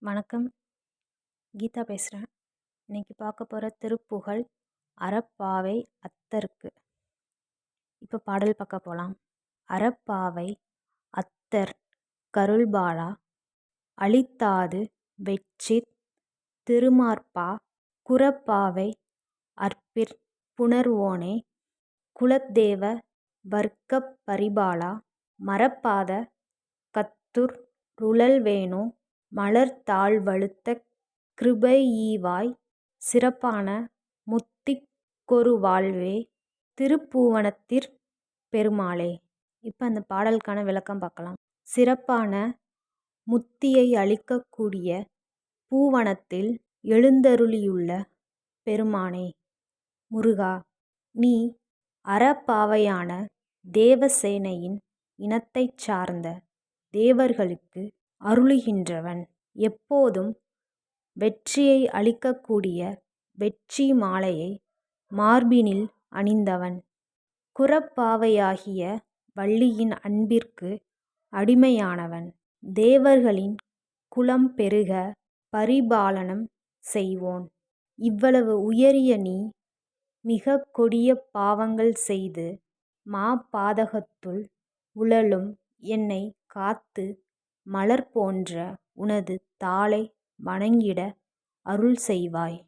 வணக்கம். கீதா பேசுகிறேன். இன்னைக்கு பார்க்க போகிற திருப்புகழ் அறப்பாவை அத்தர்க்கு. இப்போ பாடல் பார்க்க போகலாம். அறப்பாவை அத்தர் கருள்பாலா அளித்தாது வெட்சித் திருமார்பா குறப்பாவை அற்பிற் புணர்வோனே குலத்தேவ வர்க்கப் பரிபாலா மறப்பாத கத்துர் ருழல்வேனோ மலர்த்தாள் வழுத்த கிருபையீவாய் சிறப்பான முத்திக் கொருவாழ்வே திருப்பூவனத்திற் பெருமாளே. இப்போ அந்த பாடலுக்கான விளக்கம் பார்க்கலாம். சிறப்பான முத்தியை அளிக்கக்கூடிய பூவனத்தில் எழுந்தருளியுள்ள பெருமானே முருகா, நீ அறப்பாவையான தேவசேனையின் இனத்தைச் சார்ந்த தேவர்களுக்கு அருளுகின்றவன். எப்போதும் வெற்றியை அளிக்கக்கூடிய வெற்றி மாலையை மார்பினில் அணிந்தவன். குறப்பாவையாகிய வள்ளியின் அன்பிற்கு அடிமையானவன். தேவர்களின் குலம் பெருக பரிபாலனம் செய்வோன். இவ்வளவு உயரிய நீ மிகக் கொடிய பாவங்கள் செய்து மாபாதகத்துள் உழலும் என்னைக் காத்து மலர் போன்ற உனது தாளை வணங்கிட அருள் செய்வாய்.